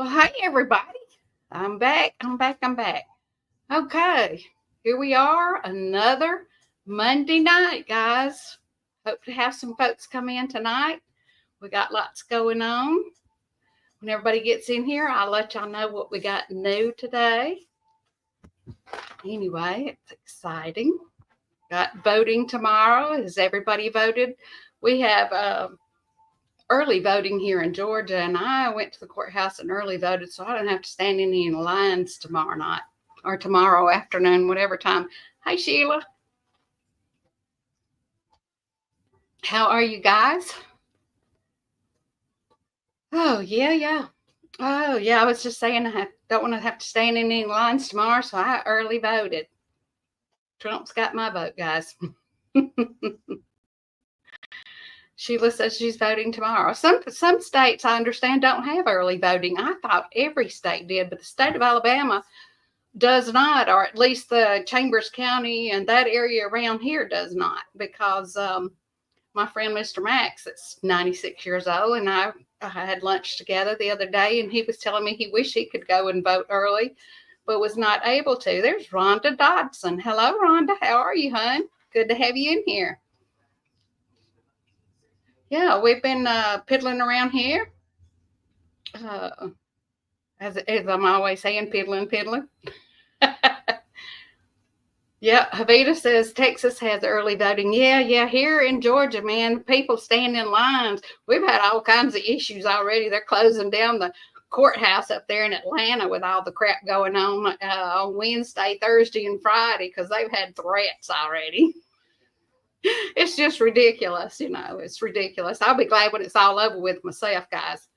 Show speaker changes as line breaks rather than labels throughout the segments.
Well, hey, everybody. I'm back. I'm back. Okay, here we are, another Monday night, guys. Hope to have some folks come in tonight. We got lots going on. When everybody gets in here, I'll let y'all know what we got new today. Anyway, it's exciting. Got voting tomorrow. Has everybody voted? We have early voting here in Georgia, and I went to the courthouse and early voted, so I don't have to stand in any lines tomorrow night or tomorrow afternoon, whatever time. Hi, Sheila. How are you guys? Oh, yeah. Oh, yeah. I was just saying don't want to have to stand in any lines tomorrow, so I early voted. Trump's got my vote, guys. Sheila says she's voting tomorrow. Some states, I understand, don't have early voting. I thought every state did, but the state of Alabama does not, or at least the Chambers County and that area around here does not, because my friend Mr. Max, that's 96 years old, and I had lunch together the other day, and he was telling me he wished he could go and vote early, but was not able to. There's Rhonda Dodson. Hello, Rhonda. How are you, hon? Good to have you in here. Yeah, we've been piddling around here. As I'm always saying, piddling. Yeah, Havita says Texas has early voting. Yeah, here in Georgia, man, people stand in lines. We've had all kinds of issues already. They're closing down the courthouse up there in Atlanta with all the crap going on Wednesday, Thursday, and Friday because they've had threats already. It's just ridiculous, it's ridiculous. I'll be glad when it's all over with myself, guys.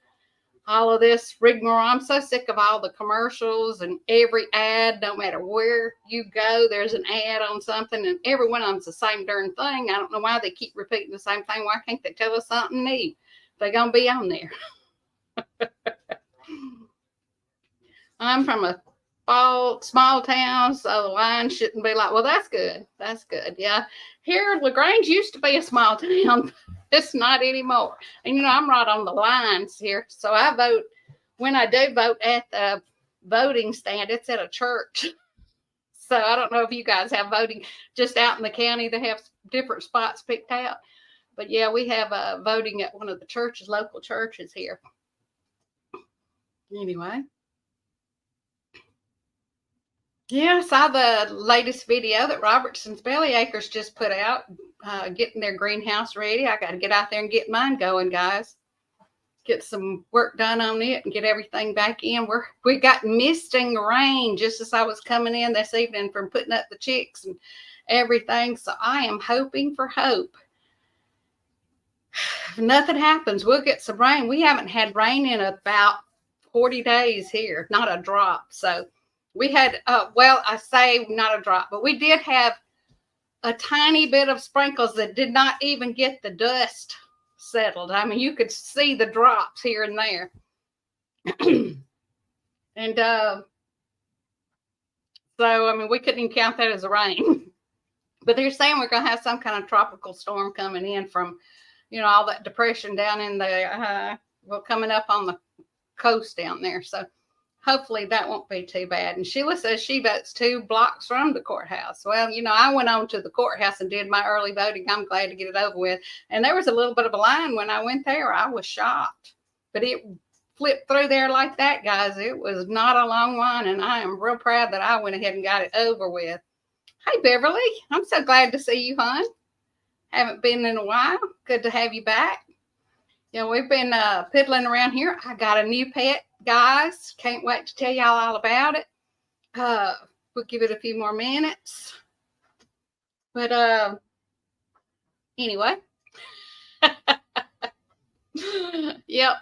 All of this rigmarole. I'm so sick of all the commercials and every ad, no matter where you go, there's an ad on something, and every one of them's the same darn thing. I don't know why they keep repeating the same thing. Why can't they tell us something new if they're going to be on there? I'm from a small town, so the line shouldn't be like, well, that's good. That's good. Yeah. Here, LaGrange used to be a small town. It's not anymore. And, I'm right on the lines here. So I vote, when I do vote at the voting stand, it's at a church. So I don't know if you guys have voting just out in the county. They have different spots picked out. But, yeah, we have voting at one of the churches, local churches here. Anyway. Yeah, I saw the latest video that Robertson's Belly Acres just put out, getting their greenhouse ready. I got to get out there and get mine going, guys. Get some work done on it and get everything back in. We got misting rain just as I was coming in this evening from putting up the chicks and everything. So I am hoping for hope. If nothing happens, we'll get some rain. We haven't had rain in about 40 days here, not a drop. So we had, I say not a drop, but we did have a tiny bit of sprinkles that did not even get the dust settled. I mean, you could see the drops here and there. And so, I mean, we couldn't even count that as a rain. But they're saying we're going to have some kind of tropical storm coming in from, all that depression down in the, coming up on the coast down there. So hopefully that won't be too bad. And Sheila says she votes 2 blocks from the courthouse. Well, I went on to the courthouse and did my early voting. I'm glad to get it over with. And there was a little bit of a line when I went there. I was shocked. But it flipped through there like that, guys. It was not a long line. And I am real proud that I went ahead and got it over with. Hey, Beverly. I'm so glad to see you, hon. Haven't been in a while. Good to have you back. We've been piddling around here. I got a new pet, guys. Can't wait to tell y'all all about it. We'll give it a few more minutes. But anyway. Yep.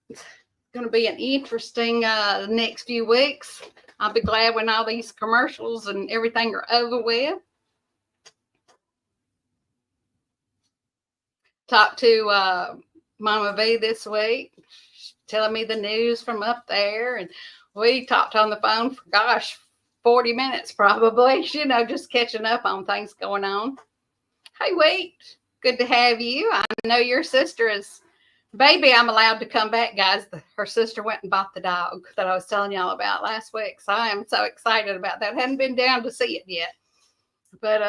It's going to be an interesting next few weeks. I'll be glad when all these commercials and everything are over with. Talked to Mama V this week, telling me the news from up there. And we talked on the phone for, 40 minutes probably, just catching up on things going on. Hey, Wait, good to have you. I know your sister is Baby, I'm allowed to come back, guys. Her sister went and bought the dog that I was telling y'all about last week. So I am so excited about that. Hadn't been down to see it yet. But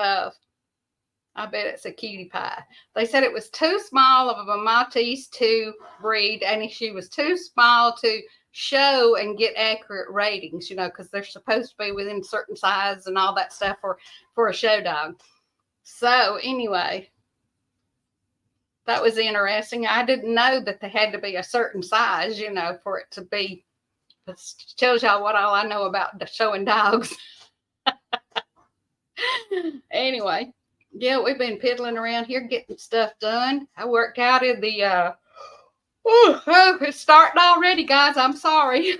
I bet it's a cutie pie. They said it was too small of a Maltese to breed, and she was too small to show and get accurate ratings, you know, because they're supposed to be within certain size and all that stuff for a show dog. So anyway, that was interesting. I didn't know that they had to be a certain size, you know, for it to be. It tells y'all what all I know about showing dogs. Anyway, yeah, we've been piddling around here getting stuff done. I worked out in the it's starting already, guys. I'm sorry.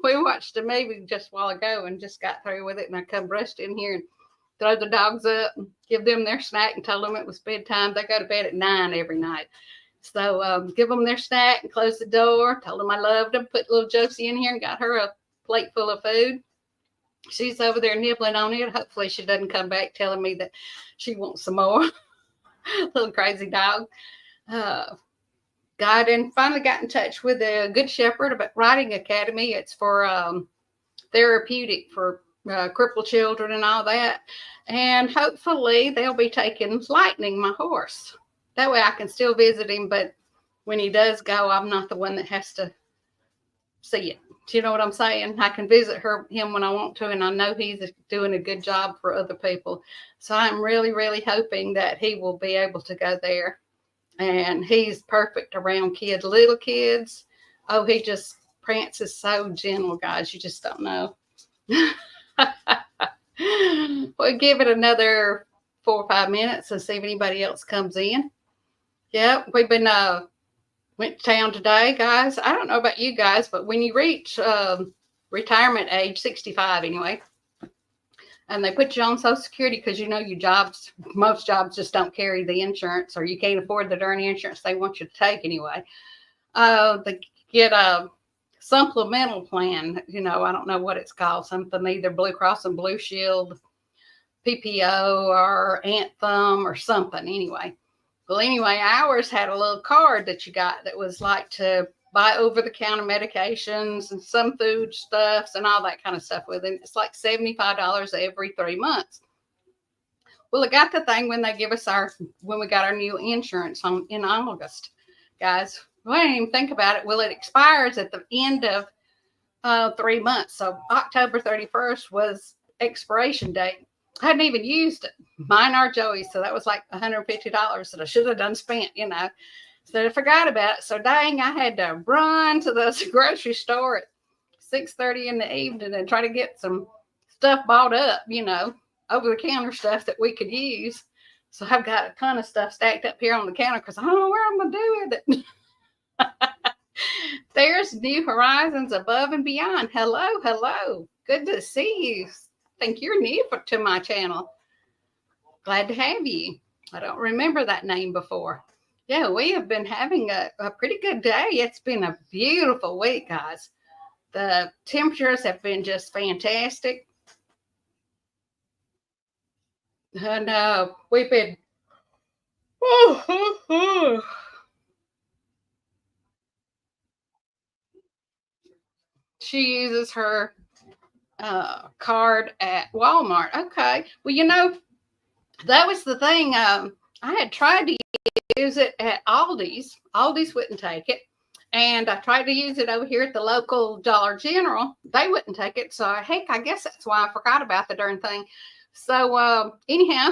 We watched a movie just a while ago and just got through with it, and I come rushed in here and throw the dogs up and give them their snack and tell them it was bedtime. They go to bed at 9 every night. So give them their snack and close the door. Told them I loved them. Put little Josie in here and got her a plate full of food. She's over there nibbling on it. Hopefully she doesn't come back telling me that she wants some more. Little crazy dog. Got and finally got in touch with a Good Shepherd about Riding Academy. It's for therapeutic for crippled children and all that. And hopefully they'll be taking Lightning, my horse. That way I can still visit him, but when he does go, I'm not the one that has to see it. Do you know what I'm saying? I can visit him when I want to, and I know he's doing a good job for other people. So I'm really, really hoping that he will be able to go there. And he's perfect around kids, little kids. Oh, he just prances so gentle, guys. You just don't know. We'll give it another 4 or 5 minutes and see if anybody else comes in. Yep, we've been went to town today, guys. I don't know about you guys, but when you reach retirement age, 65 anyway, and they put you on Social Security because you know your jobs, most jobs just don't carry the insurance, or you can't afford the darn insurance they want you to take anyway. They get a supplemental plan, you know, I don't know what it's called, something either Blue Cross and Blue Shield, PPO, or Anthem, or something anyway. Well, anyway, ours had a little card that you got that was like to buy over-the-counter medications and some food stuffs and all that kind of stuff with it. It's like $75 every 3 months. Well, I got the thing when they give us when we got our new insurance in August, guys. Well, I didn't even think about it. Well, it expires at the end of 3 months. So October 31st was expiration date. I hadn't even used it. Mine or Joey's. So that was like $150 that I should have done spent, you know. So I forgot about it. So dang, I had to run to the grocery store at 6:30 in the evening and try to get some stuff bought up, you know, over-the-counter stuff that we could use. So I've got a ton of stuff stacked up here on the counter because I don't know where I'm going to do with it. There's New Horizons Above and Beyond. Hello, hello. Good to see you. I think you're new to my channel. Glad to have you. I don't remember that name before. Yeah, we have been having a pretty good day. It's been a beautiful week, guys. The temperatures have been just fantastic. And we've been... She uses her card at Walmart. Okay. Well, you know, that was the thing. I had tried to use it at Aldi's. Aldi's wouldn't take it. And I tried to use it over here at the local Dollar General. They wouldn't take it. So, heck, I guess that's why I forgot about the darn thing. So, anyhow,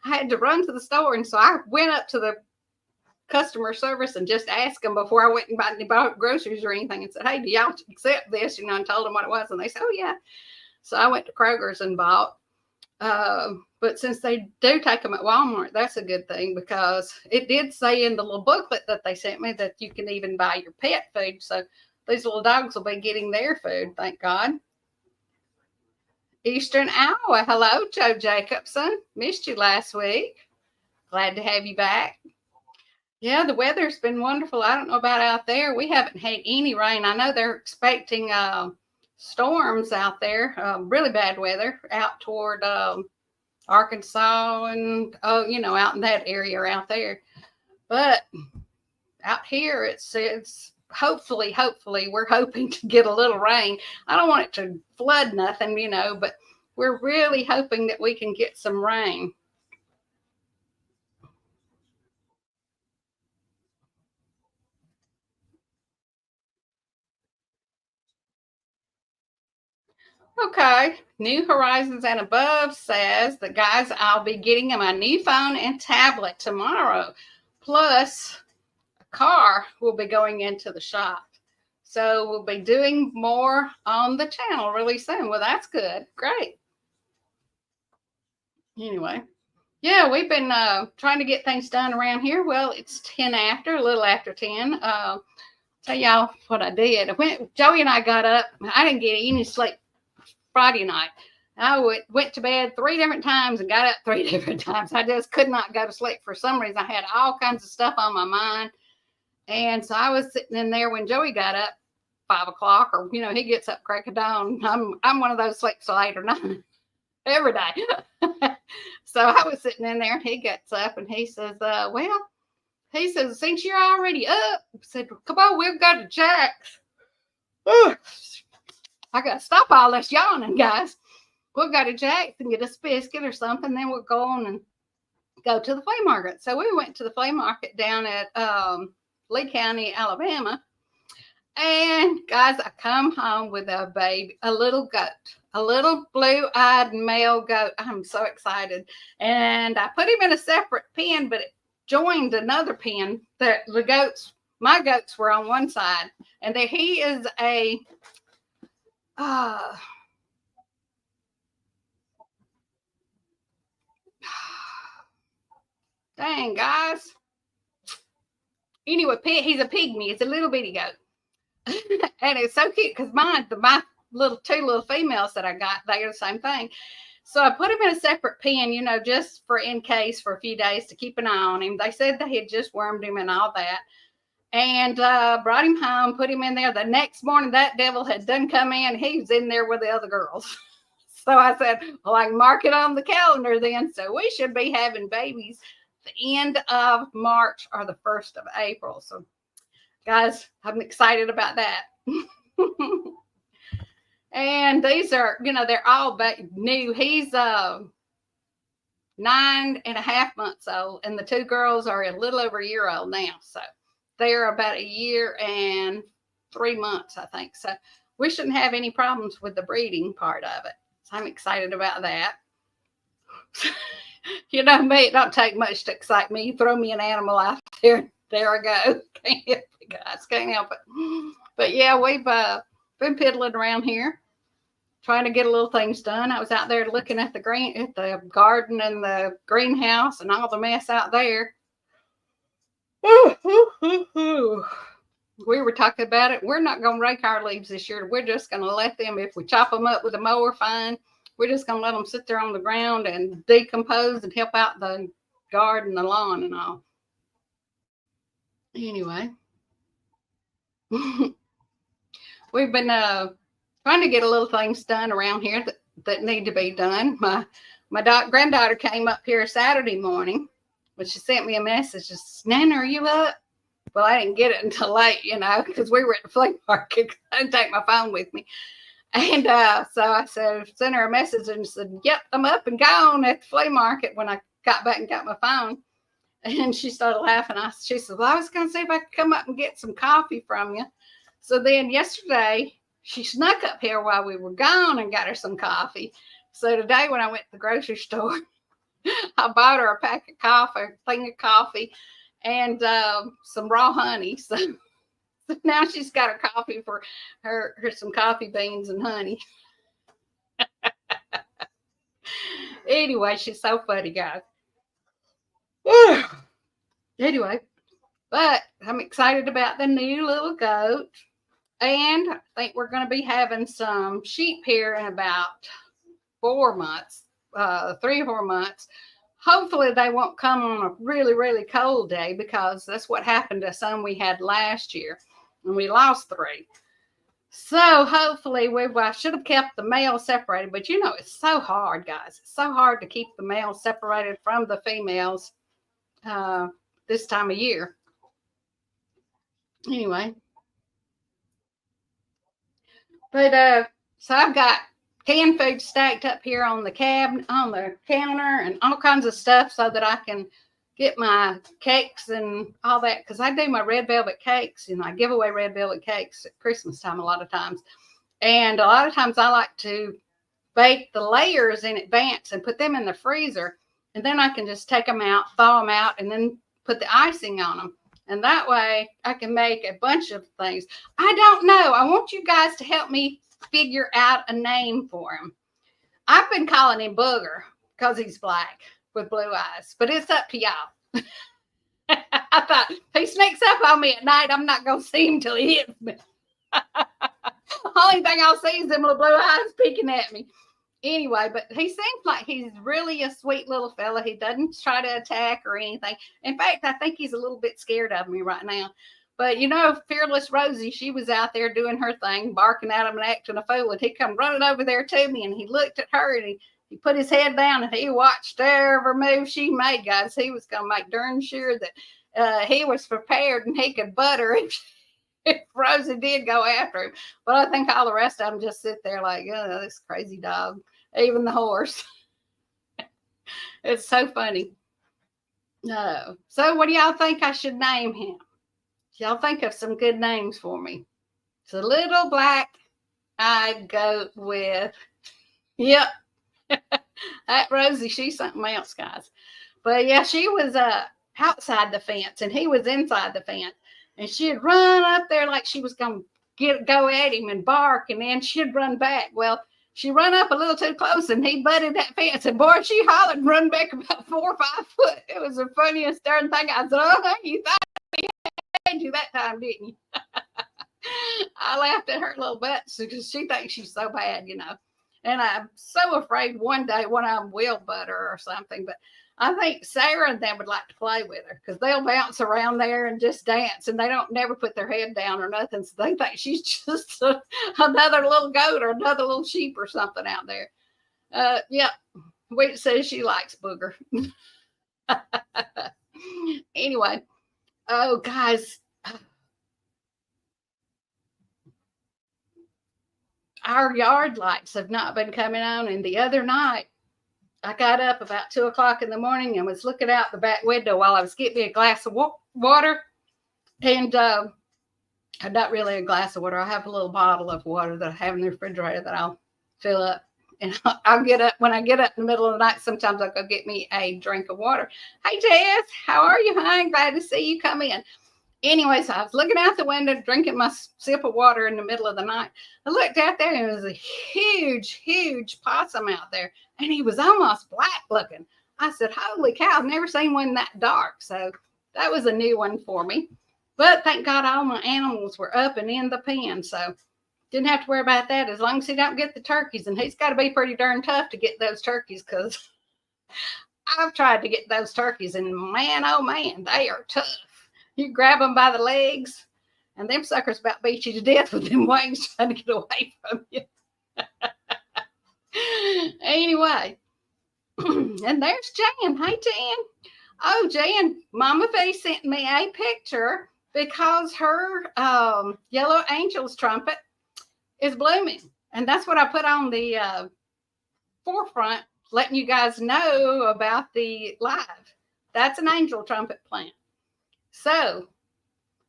I had to run to the store. And so I went up to the customer service and just asked them before I went and bought groceries or anything and said, hey, do y'all accept this? You know, and told them what it was. And they said, oh, yeah. So I went to Kroger's and bought. But since they do take them at Walmart, that's a good thing because it did say in the little booklet that they sent me that you can even buy your pet food. So these little dogs will be getting their food, thank God. Eastern Iowa. Hello, Joe Jacobson. Missed you last week. Glad to have you back. Yeah, the weather's been wonderful. I don't know about out there. We haven't had any rain. I know they're expecting storms out there, really bad weather out toward Arkansas and, you know, out in that area out there. But out here, it's hopefully we're hoping to get a little rain. I don't want it to flood nothing, but we're really hoping that we can get some rain. Okay, New Horizons and Above says that, guys, I'll be getting my new phone and tablet tomorrow. Plus, a car will be going into the shop. So we'll be doing more on the channel really soon. Well, that's good. Great. Anyway, yeah, we've been trying to get things done around here. Well, it's 10 after, a little after 10. Tell y'all what I did. Joey and I got up. I didn't get any sleep Friday night. I went to bed 3 different times and got up 3 different times. I just could not go to sleep for some reason. I had all kinds of stuff on my mind. And so I was sitting in there when Joey got up 5 o'clock, or he gets up crack of dawn. I'm one of those sleeps till 8 or 9 every day. So I was sitting in there and he gets up and he says, he says, since you're already up, I said, come on, we've got to Jack's. I got to stop all this yawning, guys. We'll go to Jack's and get us a biscuit or something. Then we'll go on and go to the flea market. So we went to the flea market down at Lee County, Alabama. And guys, I come home with a baby, a little goat, a little blue-eyed male goat. I'm so excited. And I put him in a separate pen, but it joined another pen that my goats were on one side. And there he is dang, guys. Anyway, he's a pygmy. It's a little bitty goat. And it's so cute because my two little females that I got, they are the same thing. So I put him in a separate pen, just for in case for a few days to keep an eye on him. They said they had just wormed him and all that. And brought him home, put him in there. The next morning, that devil had done come in. He was in there with the other girls. So I said, well, I can mark it on the calendar then. So we should be having babies the end of March or the 1st of April. So, guys, I'm excited about that. And these are, they're all new. He's 9.5 months old, and the 2 girls are a little over a year old now. So they're about a year and 3 months, I think. So we shouldn't have any problems with the breeding part of it. So I'm excited about that. Me, it don't take much to excite me. You throw me an animal out there I go. Can't help it, guys. Can't help it. But yeah, we've been piddling around here, trying to get a little things done. I was out there looking at the garden and the greenhouse and all the mess out there. We were talking about it. We're not going to rake our leaves this year. We're just going to let them, if we chop them up with a mower, fine. We're just going to let them sit there on the ground and decompose and help out the garden, the lawn, and all. Anyway, we've been trying to get a little things done around here that need to be done. My granddaughter came up here Saturday morning, but she sent me a message. Just, Nana, are you up? Well, I didn't get it until late, because we were at the flea market. I didn't take my phone with me. And so I sent her a message and said, yep, I'm up and gone at the flea market when I got back and got my phone. And she started laughing. She said, well, I was going to see if I could come up and get some coffee from you. So then yesterday, she snuck up here while we were gone and got her some coffee. So today when I went to the grocery store, I bought her a pack of coffee, a thing of coffee, and some raw honey. So now she's got her coffee for her some coffee beans and honey. Anyway, she's so funny, guys. Anyway, but I'm excited about the new little goat. And I think we're going to be having some sheep here in about 4 months, 3 or 4 months. Hopefully they won't come on a really, really cold day, because that's what happened to some we had last year, and we lost 3. So hopefully I should have kept the male separated, but it's so hard, guys. It's so hard to keep the males separated from the females. this time of year. Anyway. But so I've got canned food stacked up here on the counter and all kinds of stuff so that I can get my cakes and all that, because I do my red velvet cakes, and I give away red velvet cakes at Christmas time a lot of times. And a lot of times I like to bake the layers in advance and put them in the freezer, and then I can just take them out, thaw them out, and then put the icing on them. And that way I can make a bunch of things. I don't know. I want you guys to help me figure out a name for him. I've been calling him Booger because he's black with blue eyes, but it's up to y'all. I thought, if he sneaks up on me at night, I'm not going to see him till he hits me. Only thing I'll see is them little blue eyes peeking at me. Anyway, but he seems like he's really a sweet little fella. He doesn't try to attack or anything. In fact, I think he's a little bit scared of me right now. But, you know, Fearless Rosie, she was out there doing her thing, barking at him and acting a fool. And he come running over there to me, and he looked at her, and he put his head down, and he watched every move she made, guys. He was going to make darn sure that he was prepared and he could butter if Rosie did go after him. But I think all the rest of them just sit there like, oh, this crazy dog. Even the horse. It's so funny. No. So what do y'all think I should name him? Y'all think of some good names for me. It's a little black I'd go with. Yep. That Rosie, she's something else, guys. But yeah, she was outside the fence and he was inside the fence. And she'd run up there like she was going to go at him and bark, and then she'd run back. Well, she run up a little too close, and he butted that fence. And boy, she hollered and run back about 4 or 5 foot. It was the funniest darn thing. I said, oh, you thought we had you that time, didn't you? I laughed at her little butt because she thinks she's so bad, you know. And I'm so afraid one day one of them will butt her or something. But I think Sarah and them would like to play with her because they'll bounce around there and just dance, and they don't never put their head down or nothing. So they think she's just another little goat or another little sheep or something out there. Yep. Wheat says she likes Booger. Anyway. Oh, guys. Our yard lights have not been coming on. And the other night, I got up about 2 o'clock in the morning and was looking out the back window while I was getting me a glass of water. And not really a glass of water. I have a little bottle of water that I have in the refrigerator that I'll fill up. And I'll get up. When I get up in the middle of the night, sometimes I'll go get me a drink of water. Hey, Jess, how are you, honey? Glad to see you come in. Anyway, so I was looking out the window, drinking my sip of water in the middle of the night. I looked out there, and it was a huge, huge possum out there, and he was almost black looking. I said, holy cow, I've never seen one that dark. So that was a new one for me. But thank God all my animals were up and in the pen, so didn't have to worry about that as long as he don't get the turkeys. And he's got to be pretty darn tough to get those turkeys, because I've tried to get those turkeys, and man, oh man, they are tough. You grab them by the legs, and them suckers about beat you to death with them wings trying to get away from you. Anyway, and there's Jan. Hey, Jan. Oh, Jan, Mama V sent me a picture because her yellow angel's trumpet is blooming. And that's what I put on the forefront, letting you guys know about the live. That's an angel trumpet plant. So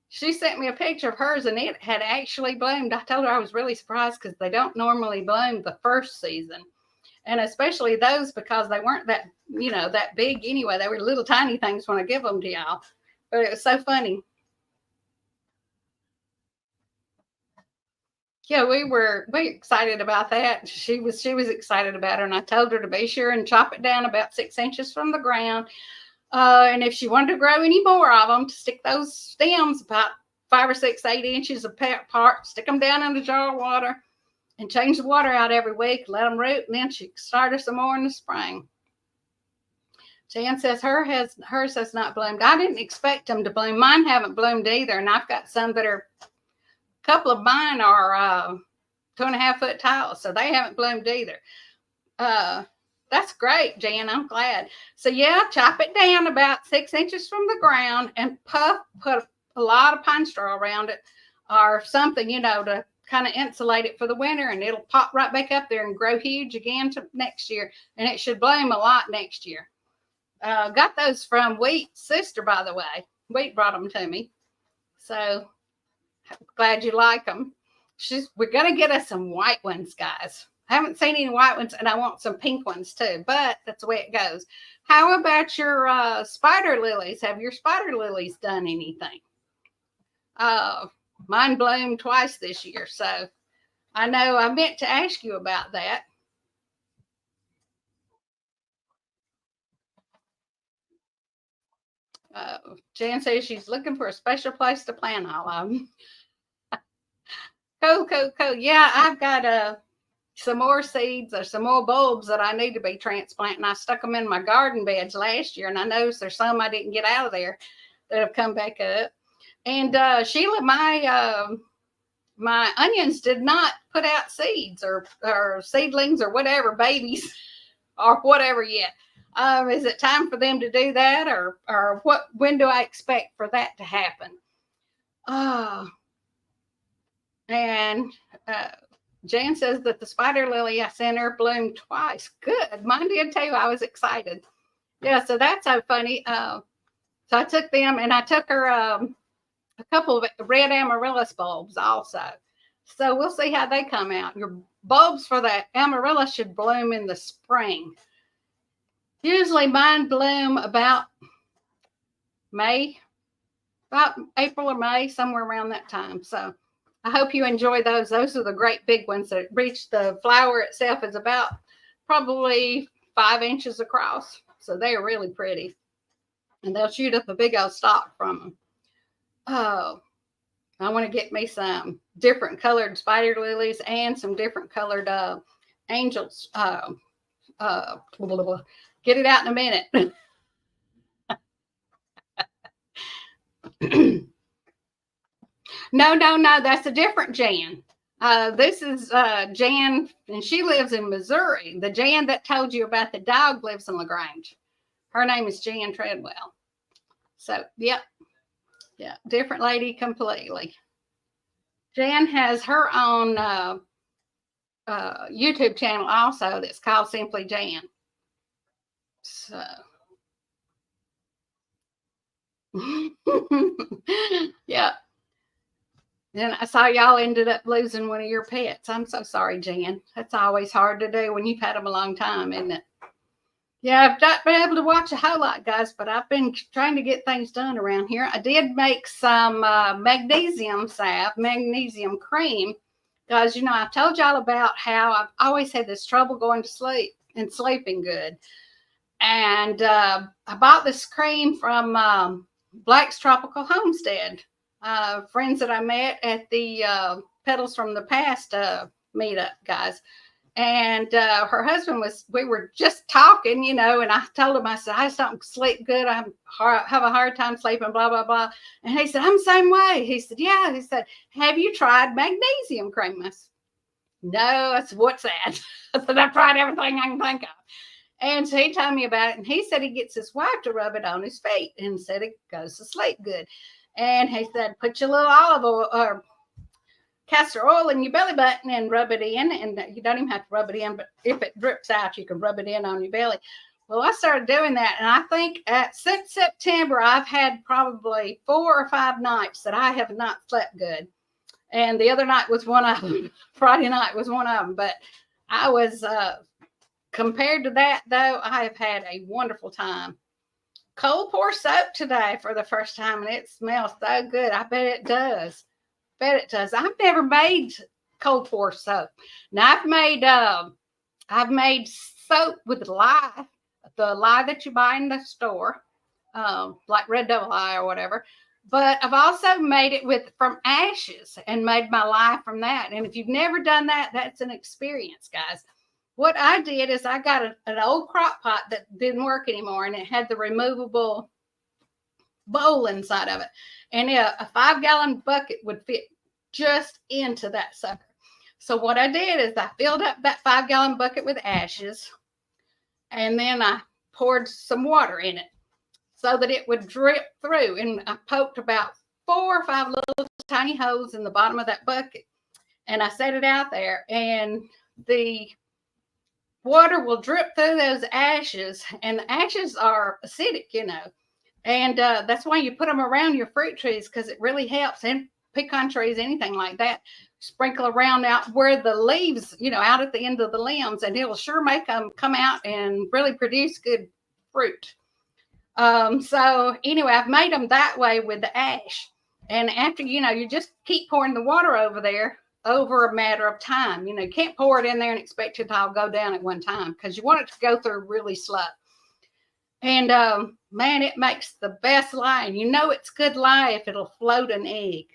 she sent me a picture of hers, and it had actually bloomed. I told her I was really surprised because they don't normally bloom the first season. And especially those, because they weren't that, you know, that big anyway. They were little tiny things when I give them to y'all. But it was so funny. Yeah, we were excited about that. She was excited about her, and I told her to be sure and chop it down about 6 inches from the ground. And if she wanted to grow any more of them, to stick those stems about 5 or 6, 8 inches apart, stick them down in a jar of water, and change the water out every week, let them root, and then she can start her some more in the spring. Jan says hers has not bloomed. I didn't expect them to bloom. Mine haven't bloomed either, and I've got some that are, a couple of mine are 2.5 foot tall, so they haven't bloomed either. That's great, Jan. I'm glad. So yeah, chop it down about 6 inches from the ground and put a lot of pine straw around it or something, to kind of insulate it for the winter, and it'll pop right back up there and grow huge again to next year. And it should bloom a lot next year. Got those from Wheat's sister, by the way. Wheat brought them to me. So glad you like them. We're going to get us some white ones, guys. I haven't seen any white ones, and I want some pink ones too, but that's the way it goes. How about your spider lilies? Have your spider lilies done anything? Mine bloomed twice this year, so I know I meant to ask you about that. Jan says she's looking for a special place to plant all of them. Cool. Yeah, I've got some more seeds or some more bulbs that I need to be transplanting. I stuck them in my garden beds last year, and I noticed there's some I didn't get out of there that have come back up. And Sheila, my onions did not put out seeds or seedlings or whatever, babies or whatever yet. Is it time for them to do that, or when do I expect for that to happen? And Jan says that the spider lily I sent her bloomed twice. Good. Mine did too. I was excited. Yeah, so that's so funny. So I took them, and I took her a couple of red amaryllis bulbs also. So we'll see how they come out. Your bulbs for the amaryllis should bloom in the spring. Usually mine bloom about April or May, somewhere around that time. So I hope you enjoy those. Those are the great big ones that reach, the flower itself is about probably 5 inches across. So they are really pretty. And they'll shoot up a big old stalk from them. Oh, I want to get me some different colored spider lilies and some different colored angels. Get it out in a minute. No, that's a different Jan. This is Jan, and she lives in Missouri. The Jan that told you about the dog lives in LaGrange. Her name is Jan Treadwell. So, yep. Yeah, different lady completely. Jan has her own YouTube channel also that's called Simply Jan. So, yeah. Then I saw y'all ended up losing one of your pets. I'm so sorry, Jan. That's always hard to do when you've had them a long time, isn't it? Yeah, I've not been able to watch a whole lot, guys, but I've been trying to get things done around here. I did make some magnesium salve, magnesium cream, because, I told y'all about how I've always had this trouble going to sleep and sleeping good. And I bought this cream from Black's Tropical Homestead. Friends that I met at the Petals from the Past meetup, guys. And her husband we were just talking, and I told him, I said, I just don't sleep good. I have a hard time sleeping, blah, blah, blah. And he said, I'm the same way. He said, yeah. He said, have you tried magnesium cream? I said, no. I said, what's that? I said, I've tried everything I can think of. And so he told me about it, and he said he gets his wife to rub it on his feet and said it goes to sleep good. And he said, put your little olive oil or castor oil in your belly button and rub it in. And you don't even have to rub it in, but if it drips out, you can rub it in on your belly. Well, I started doing that. And I think since September, I've had probably 4 or 5 nights that I have not slept good. And the other night was one of them. Friday night was one of them. But I was, compared to that, though, I have had a wonderful time. Cold pour soap today for the first time, and it smells so good. I bet it does. I've never made cold pour soap. Now I've made soap with lye, the lye that you buy in the store, like Red Devil lye or whatever. But I've also made it from ashes and made my lye from that. And if you've never done that, that's an experience, guys. What I did is I got an old crock pot that didn't work anymore, and it had the removable bowl inside of it. And a 5-gallon bucket would fit just into that sucker. So what I did is I filled up that 5-gallon bucket with ashes, And then I poured some water in it so that it would drip through. And I poked about 4 or 5 little tiny holes in the bottom of that bucket. And I set it out there, and the water will drip through those ashes, and the ashes are acidic, and that's why you put them around your fruit trees, because it really helps. And pecan trees, anything like that, sprinkle around out where the leaves, out at the end of the limbs, and it'll sure make them come out and really produce good fruit. So anyway, I've made them that way with the ash. And after, you just keep pouring the water over there over a matter of time. You can't pour it in there and expect it to all go down at one time, because you want it to go through really slow. And man, it makes the best lye. And it's good lye if it'll float an egg.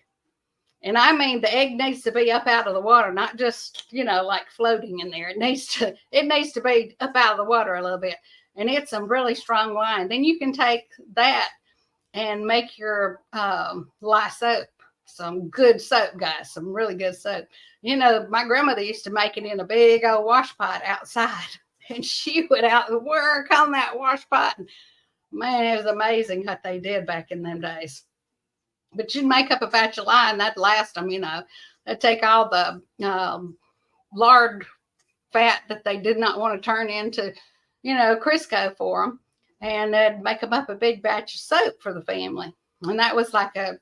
And I mean, the egg needs to be up out of the water, not just, like floating in there. It needs to be up out of the water a little bit. And it's some really strong wine. Then you can take that and make your lye soap. Some good soap, guys. Some really good soap. My grandmother used to make it in a big old wash pot outside. And she would out and work on that wash pot. And man, it was amazing what they did back in them days. But you'd make up a batch of lye, and that'd last them, They'd take all the lard fat that they did not want to turn into, Crisco for them. And they'd make them up a big batch of soap for the family. And that was like a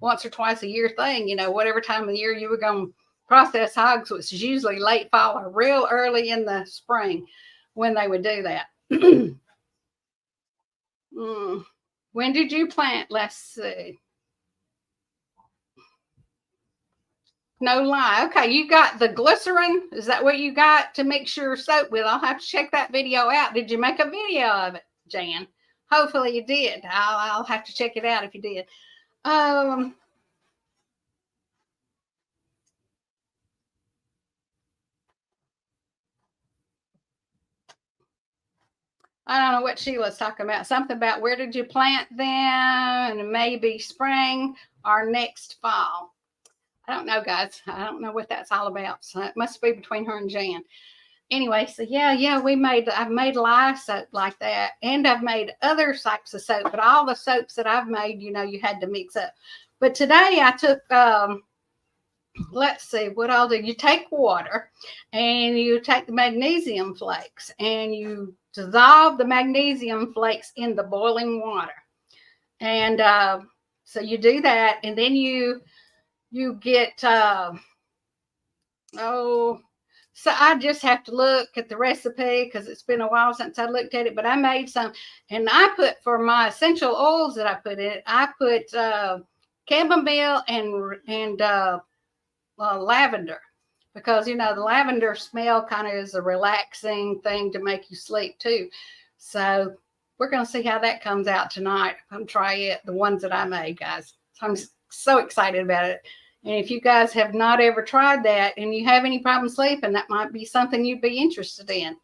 once or twice a year thing, whatever time of the year you were going to process hogs, which is usually late fall or real early in the spring when they would do that. When did you plant? Let's see. No lye. Okay, you got the glycerin. Is that what you got to mix your soap with? I'll have to check that video out. Did you make a video of it, Jan? Hopefully you did. I'll have to check it out if you did. I don't know what Sheila's talking about. Something about where did you plant them, and maybe spring or next fall. I don't know, guys. I don't know what that's all about. So it must be between her and Jan. Anyway, so I've made lye soap like that, and I've made other types of soap, but all the soaps that I've made, you had to mix up. But today I took, let's see what I'll do. You take water, and you take the magnesium flakes, and you dissolve the magnesium flakes in the boiling water. And so you do that, and then you get, so I just have to look at the recipe because it's been a while since I looked at it, but I made some, and I put, for my essential oils that I put in it, I put chamomile and lavender, because, the lavender smell kind of is a relaxing thing to make you sleep too. So we're going to see how that comes out tonight. I'm going to try it, the ones that I made, guys. So I'm so excited about it. And if you guys have not ever tried that and you have any problem sleeping, that might be something you'd be interested in.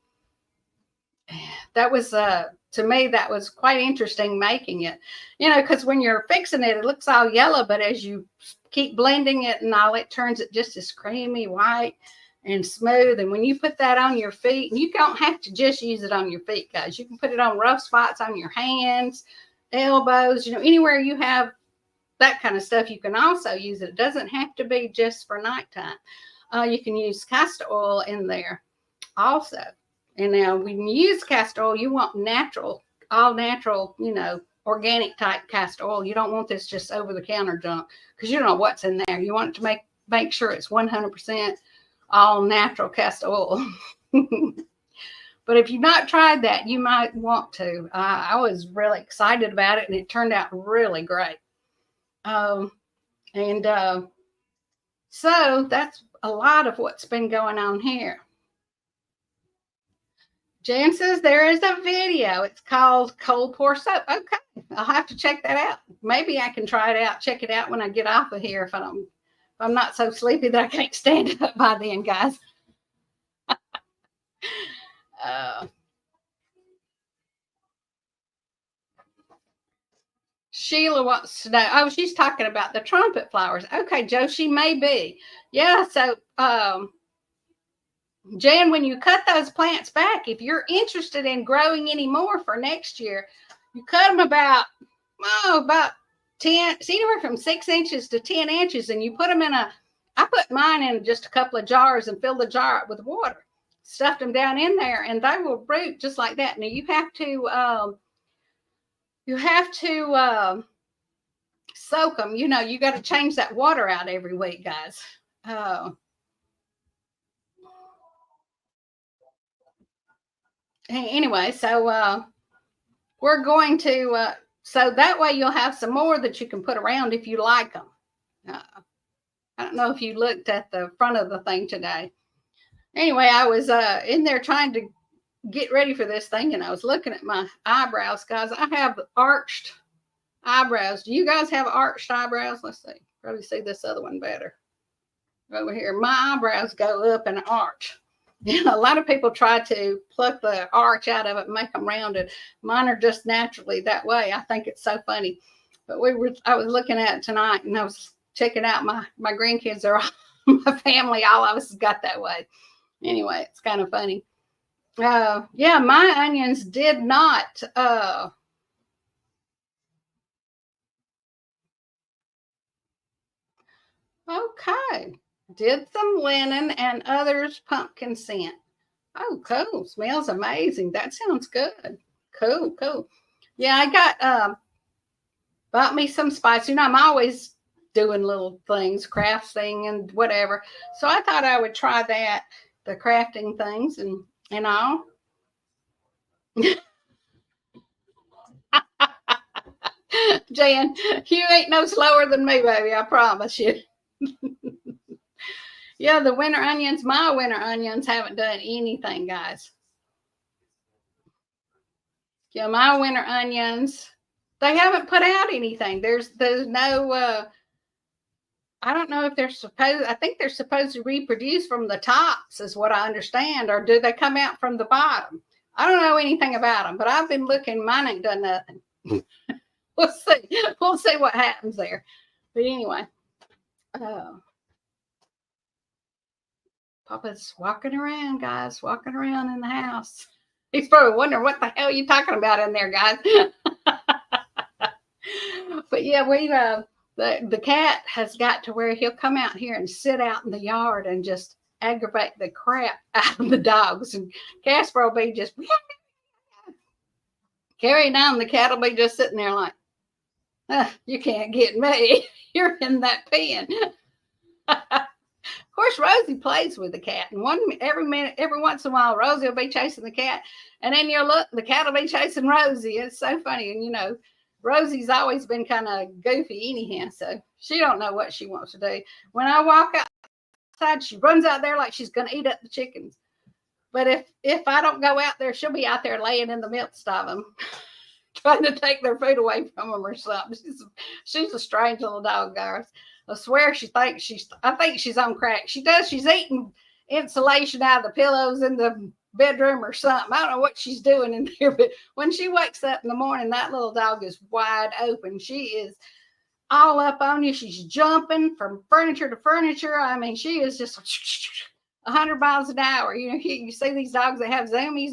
That was, to me, that was quite interesting making it, because when you're fixing it, it looks all yellow, but as you keep blending it and all, it turns it just as creamy white and smooth. And when you put that on your feet, and you don't have to just use it on your feet, guys, you can put it on rough spots on your hands, elbows, anywhere you have that kind of stuff. You can also use it. It doesn't have to be just for nighttime. You can use castor oil in there also. And now when you use castor oil, you want natural, all natural, organic type castor oil. You don't want this just over the counter junk, because you don't know what's in there. You want it to make sure it's 100% all natural castor oil. But if you've not tried that, you might want to. I was really excited about it, and it turned out really great. So that's a lot of what's been going on here. Jan says there is a video. It's called Cold Pour Soap. Okay, I'll have to check that out. Maybe I can try it out, check it out when I get off of here, if I'm not so sleepy that I can't stand up by then, guys. Sheila wants to know. Oh, she's talking about the trumpet flowers. Okay, Joe, she may be. Yeah, so Jan, when you cut those plants back, if you're interested in growing any more for next year, you cut them about 10, anywhere from 6 inches to 10 inches, and you put them in I put mine in just a couple of jars and filled the jar up with water, stuffed them down in there, and they will root just like that. Now you have to soak them. You know, you got to change that water out every week, guys. Anyway, so we're going to, so that way you'll have some more that you can put around if you like them. I don't know if you looked at the front of the thing today. Anyway, I was in there trying to get ready for this thing, and I was looking at my eyebrows, guys. I have arched eyebrows. Do you guys have arched eyebrows? Let's see. Probably see this other one better. Over here, my eyebrows go up and arch. You know, a lot of people try to pluck the arch out of it and make them rounded. Mine are just naturally that way. I think it's so funny. But I was looking at it tonight, and I was checking out my grandkids are all, my family, all of us has got that way. Anyway, it's kind of funny. Yeah, my onions did not okay. Did some linen and others pumpkin scent. Oh, cool. Smells amazing. That sounds good. Cool, cool. Yeah, I got bought me some spice. You know, I'm always doing little things, crafting and whatever. So I thought I would try that, the crafting things and all. Jan, you ain't no slower than me, baby. I promise you. Yeah, the winter onions, my winter onions haven't done anything, guys. Yeah, my winter onions, they haven't put out anything. There's no I don't know if I think they're supposed to reproduce from the tops is what I understand, or do they come out from the bottom? I don't know anything about them, but I've been looking, mine ain't done nothing. We'll see. We'll see what happens there. But anyway, Papa's walking around, guys, walking around in the house. He's probably wondering what the hell are you talking about in there, guys. But yeah, we the cat has got to where he'll come out here and sit out in the yard and just aggravate the crap out of the dogs. And Casper will be just carrying on. The cat will be just sitting there like, you can't get me. You're in that pen. Of course, Rosie plays with the cat, and every once in a while, Rosie will be chasing the cat, and then you'll look, the cat will be chasing Rosie. It's so funny, and you know, Rosie's always been kind of goofy anyhow, so she don't know what she wants to do. When I walk outside, she runs out there like she's going to eat up the chickens. But if I don't go out there, she'll be out there laying in the midst of them, trying to take their food away from them or something. She's a strange little dog, guys. I swear I think she's on crack. She does. She's eating insulation out of the pillows in the bedroom or something. I don't know what she's doing in there, but when she wakes up in the morning, that little dog is wide open. She is all up on you. She's jumping from furniture to furniture. I mean, she is just 100 miles an hour. You know, you see these dogs that have zoomies.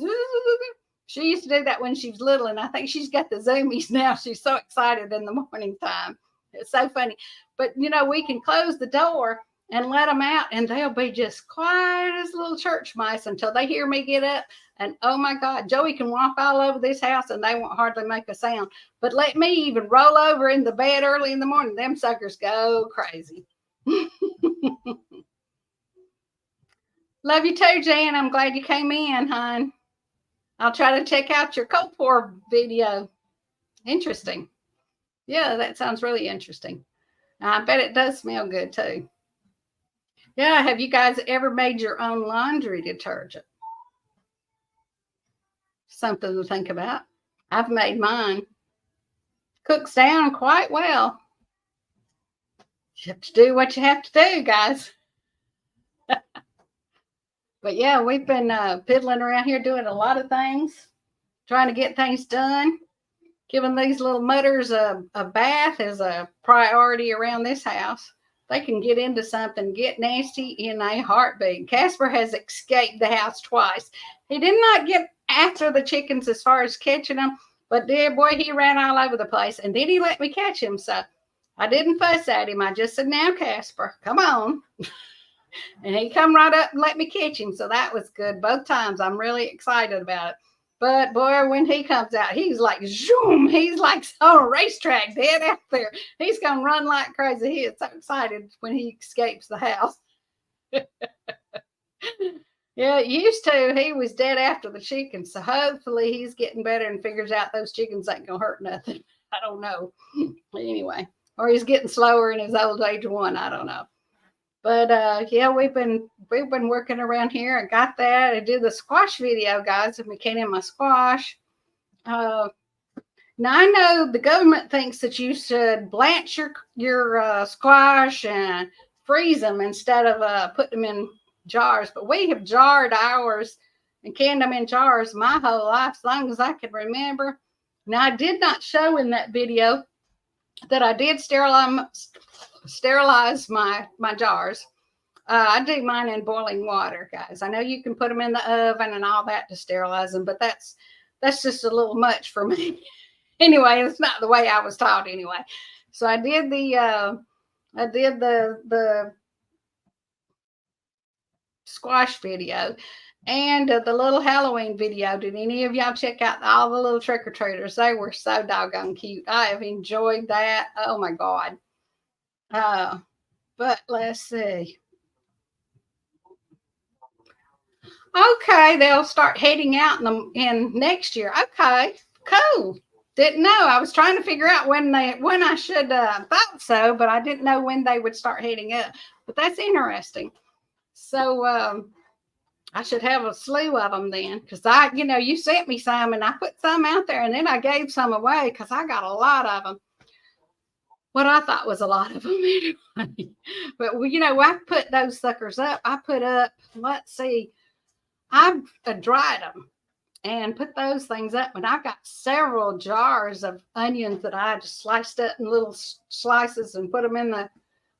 She used to do that when she was little, and I think she's got the zoomies now. She's so excited in the morning time. It's so funny. But, you know, we can close the door and let them out, and they'll be just quiet as little church mice until they hear me get up. And, oh, my God, Joey can walk all over this house, and they won't hardly make a sound. But let me even roll over in the bed early in the morning. Them suckers go crazy. Love you too, Jan. I'm glad you came in, hon. I'll try to check out your cold pour video. Interesting. Yeah, that sounds really interesting. I bet it does smell good too. Yeah, have you guys ever made your own laundry detergent? Something to think about. I've made mine. Cooks down quite well. You have to do what you have to do, guys. But yeah, we've been piddling around here doing a lot of things, trying to get things done. Giving these little mutters a bath is a priority around this house. they can get into something, get nasty in a heartbeat. Casper has escaped the house twice. He did not get after the chickens as far as catching them, but dear boy, he ran all over the place, and then he let me catch him. So I didn't fuss at him. I just said, now, Casper, come on. And he come right up and let me catch him. So that was good both times. I'm really excited about it. But boy, when he comes out, he's like, zoom. He's like on a racetrack dead out there. He's going to run like crazy. He is so excited when he escapes the house. Yeah, used to. He was dead after the chickens. So hopefully he's getting better and figures out those chickens ain't going to hurt nothing. I don't know. Anyway, or he's getting slower in his old age one. I don't know. But yeah, we've been working around here. I got that. I did the squash video, guys, of me canning my squash. Now I know the government thinks that you should blanch your squash and freeze them instead of putting them in jars. But we have jarred ours and canned them in jars my whole life, as long as I can remember. Now I did not show in that video that I did sterilize my jars. I do mine in boiling water, guys. I know you can put them in the oven and all that to sterilize them, but that's just a little much for me. Anyway, it's not the way I was taught anyway. So I did the squash video and the little Halloween video. Did any of y'all check out all the little trick-or-treaters? They were so doggone cute. I have enjoyed that. Oh my God. But let's see. Okay, they'll start heading out in next year. Okay, cool. Didn't know. I was trying to figure out when I should thought so, but I didn't know when they would start heading up. But that's interesting. So I should have a slew of them then, because you sent me some, and I put some out there, and then I gave some away because I got a lot of them. What I thought was a lot of them anyway. But I put those suckers up. I put up, let's see, I dried them and put those things up, and I've got several jars of onions that I just sliced up in little slices and put them in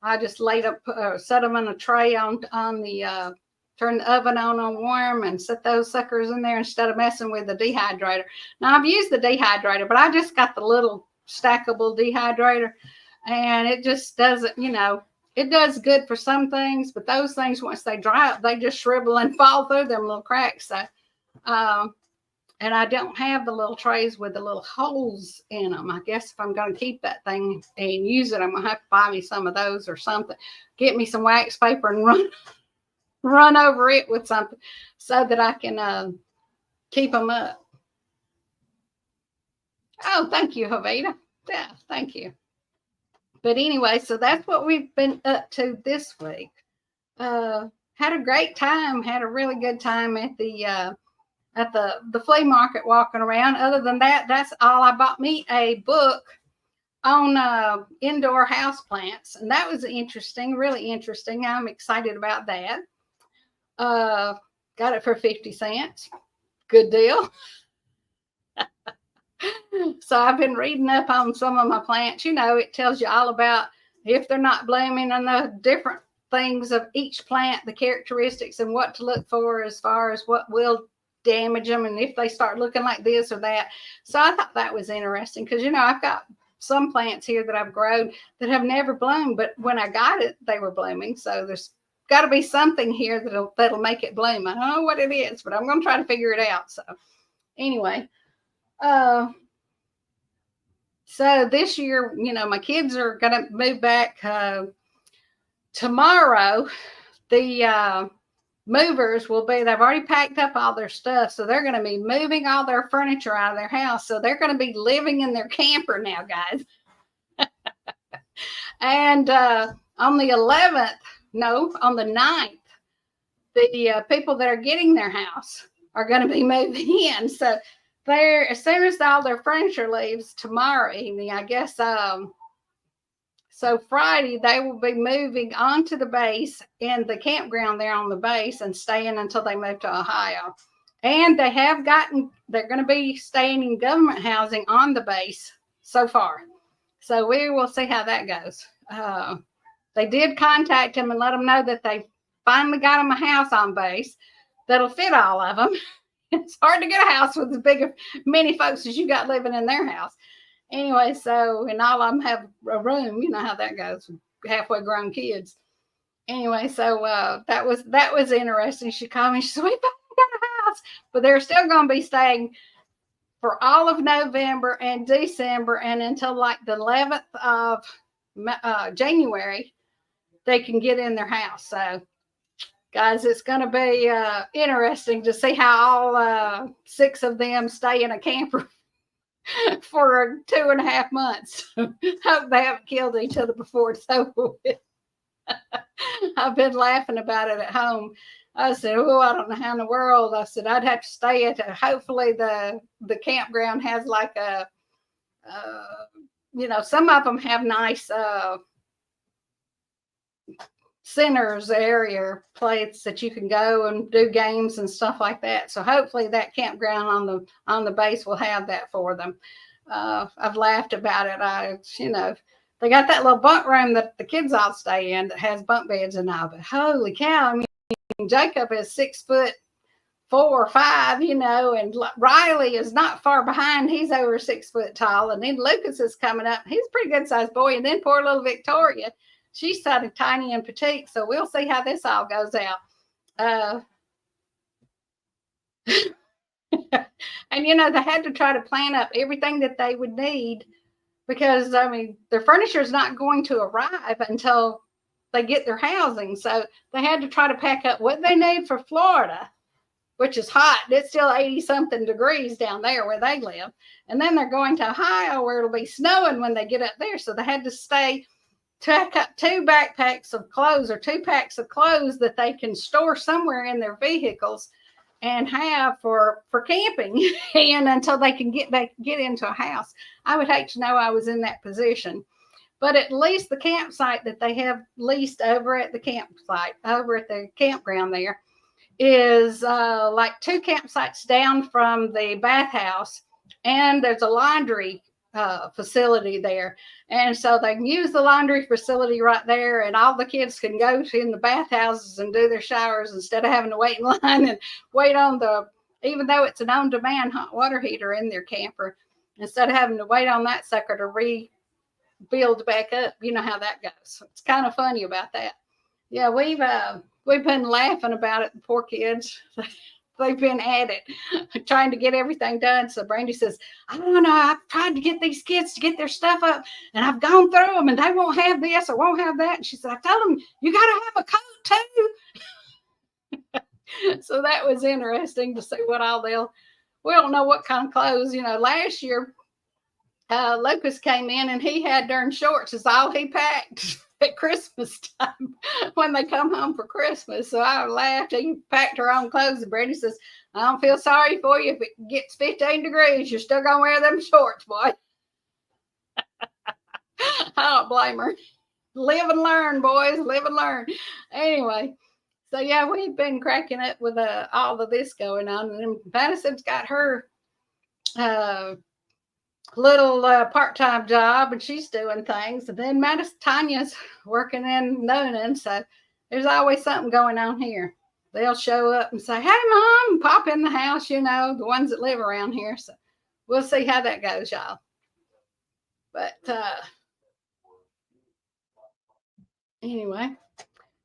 I just set them in a tray on the turn the oven on warm and set those suckers in there instead of messing with the dehydrator. Now I've used the dehydrator, but I just got the little stackable dehydrator, and it just doesn't, it does good for some things, but those things, once they dry up, they just shrivel and fall through them little cracks. So, and I don't have the little trays with the little holes in them. I guess if I'm going to keep that thing and use it, I'm going to have to buy me some of those or something. Get me some wax paper and run over it with something so that I can keep them up. Oh, thank you, Jovita. Yeah, thank you. But anyway, so that's what we've been up to this week. Had a great time. Had a really good time at the flea market walking around. Other than that, that's all. I bought me a book on indoor house plants, and that was interesting, really interesting. I'm excited about that. Got it for 50 cents. Good deal. So I've been reading up on some of my plants. It tells you all about if they're not blooming and the different things of each plant, the characteristics and what to look for as far as what will damage them and if they start looking like this or that. So I thought that was interesting because, I've got some plants here that I've grown that have never bloomed, but when I got it, they were blooming. So there's got to be something here that'll make it bloom. I don't know what it is, but I'm going to try to figure it out. So anyway, so this year, my kids are going to move back tomorrow. The movers they've already packed up all their stuff. So they're going to be moving all their furniture out of their house. So they're going to be living in their camper now, guys. And on the 11th, on the 9th, the people that are getting their house are going to be moving in. So as soon as all their furniture leaves tomorrow evening, I guess, so Friday, they will be moving onto the base in the campground there on the base and staying until they move to Ohio. And they're going to be staying in government housing on the base so far. So we will see how that goes. they did contact him and let him know that they finally got him a house on base that'll fit all of them. It's hard to get a house with as big of many folks as you got living in their house. Anyway, so, and all of them have a room. You know how that goes, halfway grown kids. Anyway, so that was interesting. She called me. She said, "We finally got a house," but they're still going to be staying for all of November and December, and until like the 11th of January, they can get in their house. So, guys, it's going to be interesting to see how all 6 of them stay in a camper for 2.5 months. Hope they haven't killed each other before it's over with. I've been laughing about it at home. I said, "Oh, I don't know how in the world." I said, "I'd have to stay at hopefully the campground has like a, some of them have nice centers area places that you can go and do games and stuff like that. So hopefully that campground on the base will have that for them." I've laughed about it. They got that little bunk room that the kids all stay in that has bunk beds and all, but holy cow, I mean, Jacob is 6'4" or 5, and Riley is not far behind. He's over 6 foot tall. And then Lucas is coming up. He's a pretty good sized boy. And then poor little Victoria, she's sort of tiny and petite. So we'll see how this all goes out. And, they had to try to plan up everything that they would need because, I mean, their furniture is not going to arrive until they get their housing. So they had to try to pack up what they need for Florida, which is hot. It's still 80-something degrees down there where they live. And then they're going to Ohio where it'll be snowing when they get up there. So they had to pack up 2 backpacks of clothes or 2 packs of clothes that they can store somewhere in their vehicles and have for camping and until they can get into a house. I would hate to know I was in that position. But at least the campsite that they have leased over at the campground there is like 2 campsites down from the bathhouse, and there's a laundry facility there. And so they can use the laundry facility right there, and all the kids can go in the bathhouses and do their showers instead of having to wait in line and wait on even though it's an on-demand hot water heater in their camper, instead of having to wait on that sucker to rebuild back up. You know how that goes. It's kind of funny about that. Yeah, we've been laughing about it. The poor kids. They've been at it, trying to get everything done. So Brandy says, "I don't know. I've tried to get these kids to get their stuff up, and I've gone through them, and they won't have this or won't have that." And she said, "I told them, you got to have a coat too." So that was interesting to see what all we don't know what kind of clothes. Last year, Lucas came in, and he had darn shorts is all he packed at Christmas time when they come home for Christmas. So I laughed. He packed her own clothes, and Brady says, "I don't feel sorry for you. If it gets 15 degrees, you're still going to wear them shorts, boy." I don't blame her. Live and learn, boys. Live and learn. Anyway, so yeah, we've been cracking up with all of this going on. And then Madison's got her little part-time job, and she's doing things. And then Tanya's working in Noonan, so there's always something going on here. They'll show up and say, "Hey, Mom," and pop in the house, the ones that live around here. So we'll see how that goes, y'all. But anyway,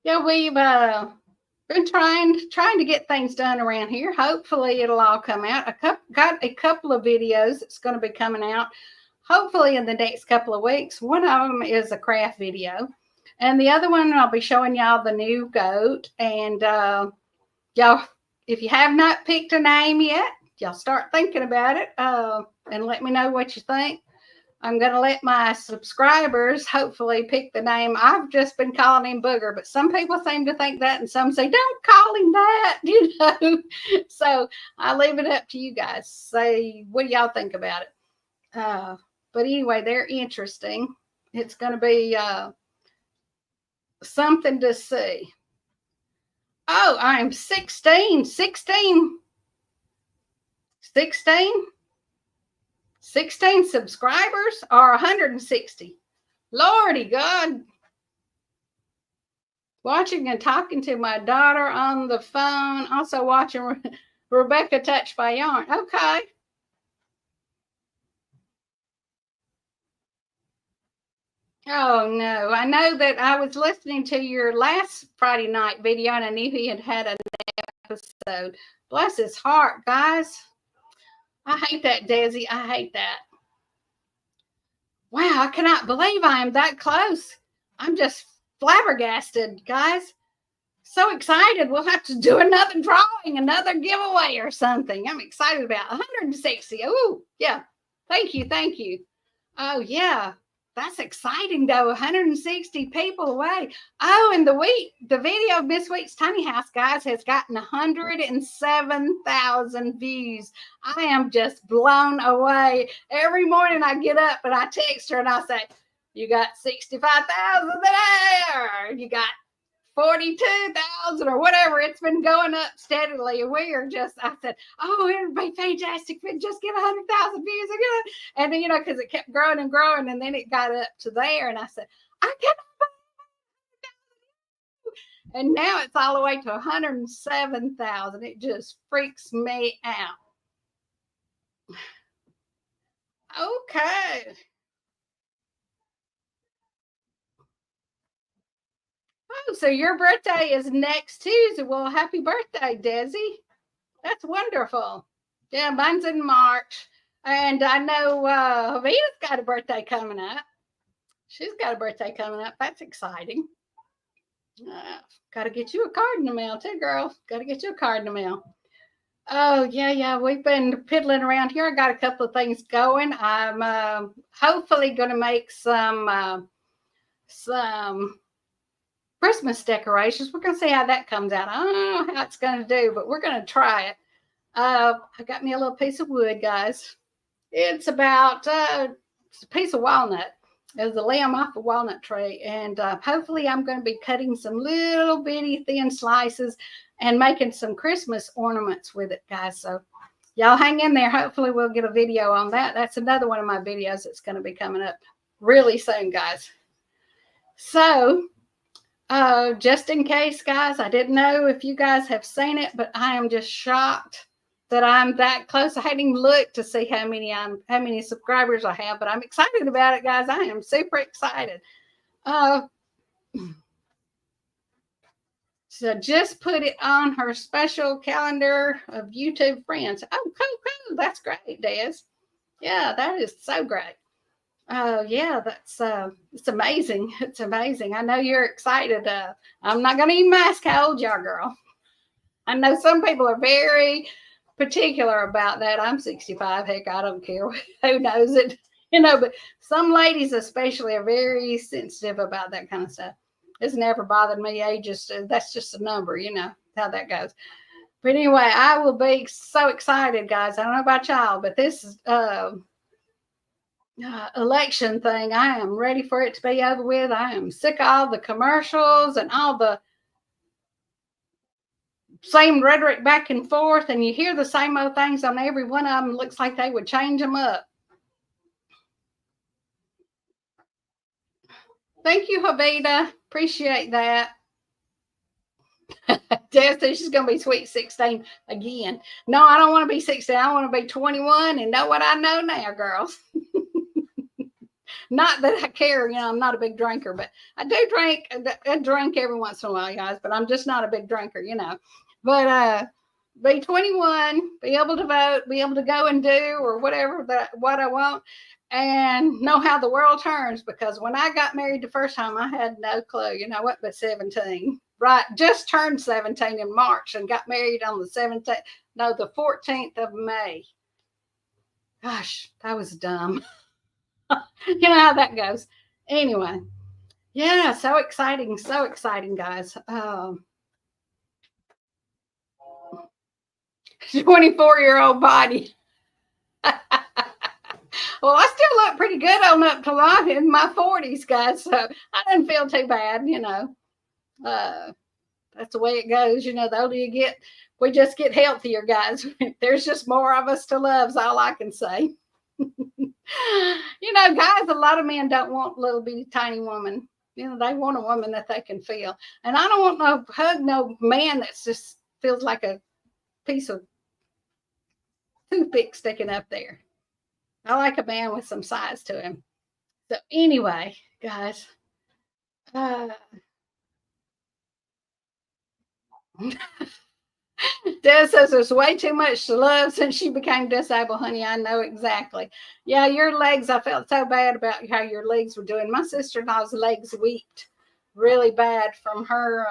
yeah, we've been trying to get things done around here. Hopefully it'll all come out. Got a couple of videos that's going to be coming out hopefully in the next couple of weeks. One of them is a craft video, and the other one I'll be showing y'all the new goat. And y'all, if you have not picked a name yet, y'all start thinking about it and let me know what you think. I'm going to let my subscribers hopefully pick the name. I've just been calling him Booger, but some people seem to think that, and some say, "Don't call him that," So I leave it up to you guys. Say, what do y'all think about it? But anyway, they're interesting. It's going to be something to see. Oh, I'm 16 subscribers or 160. Lordy God. Watching and talking to my daughter on the phone. Also watching Rebecca Touched by Yarn. Okay. Oh no. I know that I was listening to your last Friday night video and I knew he had an episode. Bless his heart, guys. I hate that, Desi. I hate that. Wow, I cannot believe I am that close. I'm just flabbergasted, guys. So excited. We'll have to do another drawing, another giveaway or something. I'm excited about 160. Oh, yeah. Thank you. Thank you. Oh, yeah. That's exciting, though. 160 people away. Oh, and the video of Miss Wheat's Tiny House, guys, has gotten 107,000 views. I am just blown away. Every morning I get up and I text her and I say, you got 65,000 there. You got 42,000 or whatever. It's been going up steadily. We are just, I said, oh, it would be fantastic if it just get 100,000 views again. And then, because it kept growing and growing, and then it got up to there. And I said, I cannot. And now it's all the way to 107,000. It just freaks me out. Okay. Oh, so your birthday is next Tuesday. Well, happy birthday, Desi. That's wonderful. Yeah, mine's in March. And I know Havita's got a birthday coming up. She's got a birthday coming up. That's exciting. Got to get you a card in the mail, too, girl. Got to get you a card in the mail. Oh, yeah. We've been piddling around here. I got a couple of things going. I'm hopefully going to make some Christmas decorations. We're going to see how that comes out. I don't know how it's going to do, but we're going to try it. I got me a little piece of wood, guys. It's about it's a piece of walnut. There's a limb off a walnut tree. And hopefully I'm going to be cutting some little bitty thin slices and making some Christmas ornaments with it, guys. So y'all hang in there. Hopefully we'll get a video on that. That's another one of my videos that's going to be coming up really soon, guys. So just in case, guys, I didn't know if you guys have seen it, but I am just shocked that I'm that close. I hadn't even looked to see how many subscribers I have, but I'm excited about it, guys. I am super excited. So just put it on her special calendar of YouTube friends. Oh, cool. That's great, Des. Yeah, that is so great. Oh, yeah, that's it's amazing. It's amazing. I know you're excited. I'm not going to even ask how old you are, girl. I know some people are very particular about that. I'm 65. Heck, I don't care. Who knows it? But some ladies especially are very sensitive about that kind of stuff. It's never bothered me. That's just a number, how that goes. But anyway, I will be so excited, guys. I don't know about y'all, but this election thing, I am ready for it to be over with. I am sick of all the commercials and all the same rhetoric back and forth, and you hear the same old things on every one of them. Looks like they would change them up. Thank you, Havita. Appreciate that. Dad says she's going to be sweet 16 again. No, I don't want to be 16. I want to be 21 and know what I know now, girls. Not that I care, I'm not a big drinker, but I do drink. I drink every once in a while, guys, but I'm just not a big drinker, But be 21, be able to vote, be able to go and do or whatever what I want, and know how the world turns. Because when I got married the first time, I had no clue, what, but 17. Right, just turned 17 in March and got married on the 14th of May. Gosh, that was dumb. You know how that goes. Anyway, yeah, so exciting, guys. 24-year-old body. Well, I still look pretty good on up to in my 40s, guys. So I didn't feel too bad, That's the way it goes. The older you get, we just get healthier, guys. There's just more of us to love, is all I can say. Guys, a lot of men don't want little bitty tiny woman. They want a woman that they can feel. And I don't want no hug no man that's just feels like a piece of toothpick sticking up there. I like a man with some size to him. So anyway, guys, uh, Des says there's way too much to love since she became disabled, honey. I know exactly. Yeah, your legs, I felt so bad about how your legs were doing. My sister-in-law's legs weeped really bad from her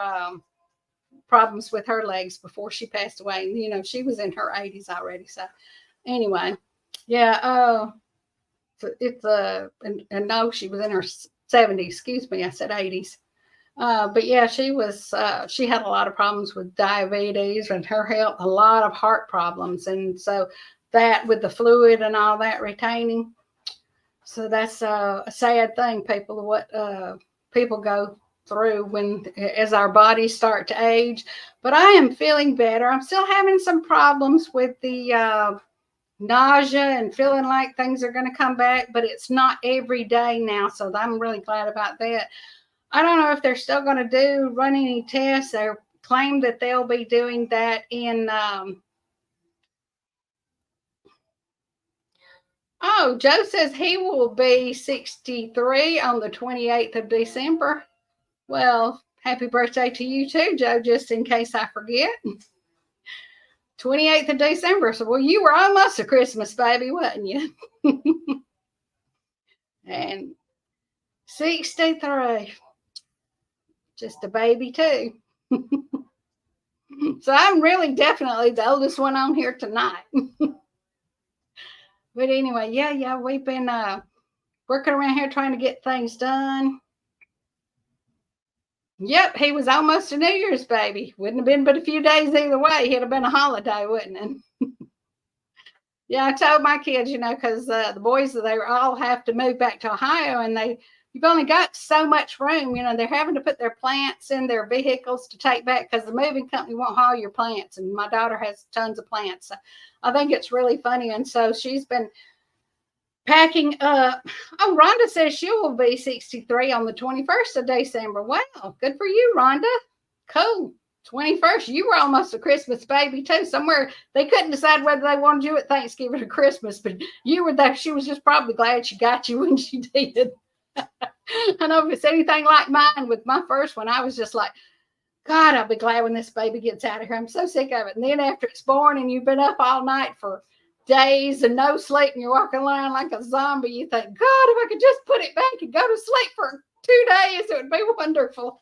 problems with her legs before she passed away. She was in her 80s already. So anyway, yeah, it's and no, she was in her 70s. Excuse me, I said 80s. But yeah, she had a lot of problems with diabetes and her health, a lot of heart problems. And so that with the fluid and all that retaining. So that's a sad thing, people, what people go through as our bodies start to age. But I am feeling better. I'm still having some problems with the nausea and feeling like things are going to come back, but it's not every day now. So I'm really glad about that. I don't know if they're still going to run any tests. They claim that they'll be doing that in. Oh, Joe says he will be 63 on the 28th of December. Well, happy birthday to you too, Joe, just in case I forget. 28th of December. So, well, you were almost a Christmas baby, wasn't you? And 63. Just a baby too. So I'm really definitely the oldest one on here tonight. But anyway, yeah, we've been working around here trying to get things done. Yep, he was almost a New Year's baby. Wouldn't have been but a few days either way. It'd have been a holiday, wouldn't it? Yeah, I told my kids, because the boys, they all have to move back to Ohio, and you've only got so much room. They're having to put their plants in their vehicles to take back because the moving company won't haul your plants. And my daughter has tons of plants. So I think it's really funny. And so she's been packing up. Oh, Rhonda says she will be 63 on the 21st of December. Wow, good for you, Rhonda. Cool. 21st, you were almost a Christmas baby too. Somewhere they couldn't decide whether they wanted you at Thanksgiving or Christmas, but you were there. She was just probably glad she got you when she did. I know if it's anything like mine with my first one, I was just like, God, I'll be glad when this baby gets out of here. I'm so sick of it. And then after it's born and you've been up all night for days and no sleep and you're walking around like a zombie, you think, God, if I could just put it back and go to sleep for 2 days, it would be wonderful.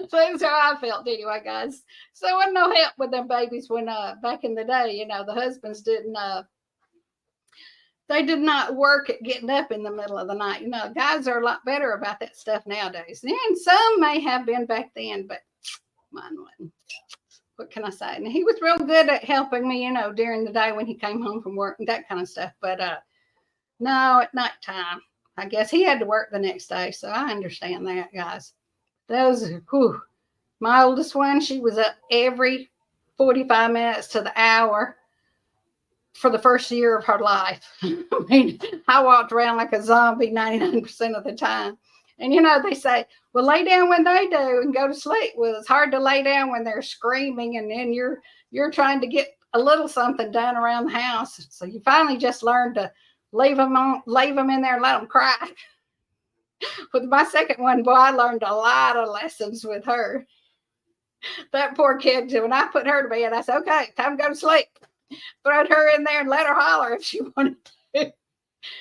So that's how I felt anyway, guys. So there wasn't no help with them babies when back in the day, the husbands didn't they did not work at getting up in the middle of the night. Guys are a lot better about that stuff nowadays. And some may have been back then, but mine wasn't. What can I say? And he was real good at helping me, during the day when he came home from work and that kind of stuff. But no, at nighttime, I guess he had to work the next day. So I understand that, guys. My oldest one, she was up every 45 minutes to the hour for the first year of her life. I mean, I walked around like a zombie 99% of the time. And they say, well, lay down when they do and go to sleep. Well, it's hard to lay down when they're screaming and then you're trying to get a little something done around the house. So you finally just learn to leave them in there and let them cry. With my second one, boy, I learned a lot of lessons with her. That poor kid, when I put her to bed, I said, okay, time to go to sleep. Throwed her in there and let her holler if she wanted to.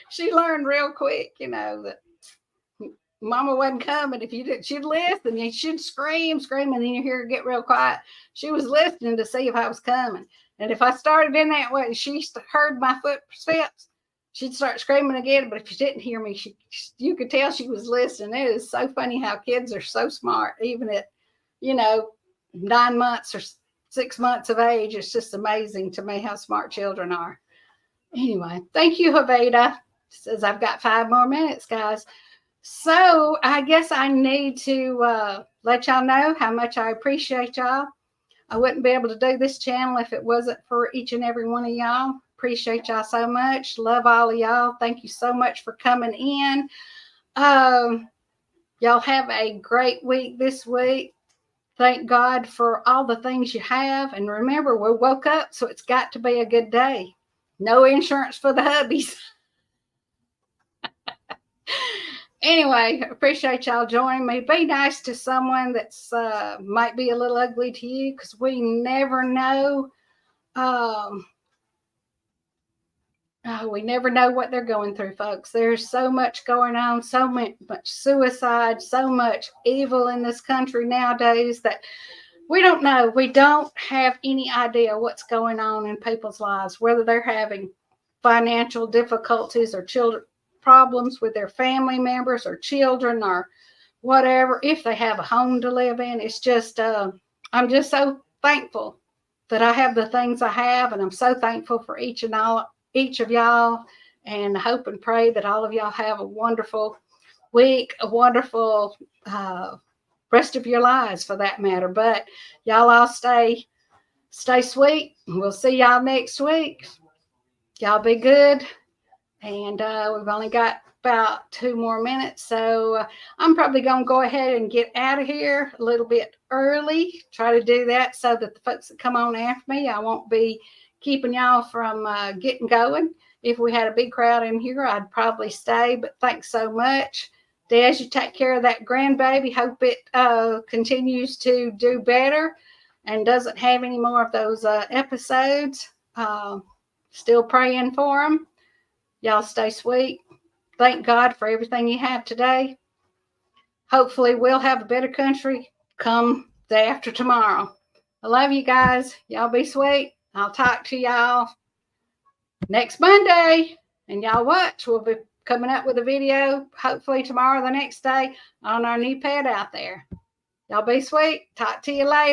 She learned real quick, that Mama wasn't coming. If you did, she'd listen. And she'd scream, and then you hear her get real quiet. She was listening to see if I was coming. And if I started in that way, she heard my footsteps, she'd start screaming again. But if she didn't hear me, you could tell she was listening. It is so funny how kids are so smart, even at, 9 months or 6 months of age. It's just amazing to me how smart children are. Anyway, thank you, Haveda. Says I've got 5 more minutes, guys. So I guess I need to let y'all know how much I appreciate y'all. I wouldn't be able to do this channel if it wasn't for each and every one of y'all. Appreciate y'all so much. Love all of y'all. Thank you so much for coming in. Y'all have a great week this week. Thank God for all the things you have. And remember, we woke up, so it's got to be a good day. No insurance for the hubbies. Anyway, appreciate y'all joining me. Be nice to someone that's might be a little ugly to you, because we never know. We never know what they're going through, folks. There's so much going on, so much suicide, so much evil in this country nowadays that we don't know. We don't have any idea what's going on in people's lives, whether they're having financial difficulties or children problems with their family members or children or whatever, if they have a home to live in. It's just, I'm just so thankful that I have the things I have, and I'm so thankful for each of y'all, and hope and pray that all of y'all have a wonderful week, a wonderful rest of your lives for that matter. But y'all all stay sweet. We'll see y'all next week. Y'all be good. And we've only got about 2 more minutes, so I'm probably going to go ahead and get out of here a little bit early. Try to do that so that the folks that come on after me, I won't be keeping y'all from getting going. If we had a big crowd in here, I'd probably stay, but thanks so much. Des, you take care of that grandbaby. Hope it continues to do better and doesn't have any more of those episodes. Still praying for them. Y'all stay sweet. Thank God for everything you have today. Hopefully we'll have a better country come day after tomorrow. I love you guys. Y'all be sweet. I'll talk to y'all next Monday. And y'all watch. We'll be coming up with a video hopefully tomorrow or the next day on our new pet out there. Y'all be sweet. Talk to you later.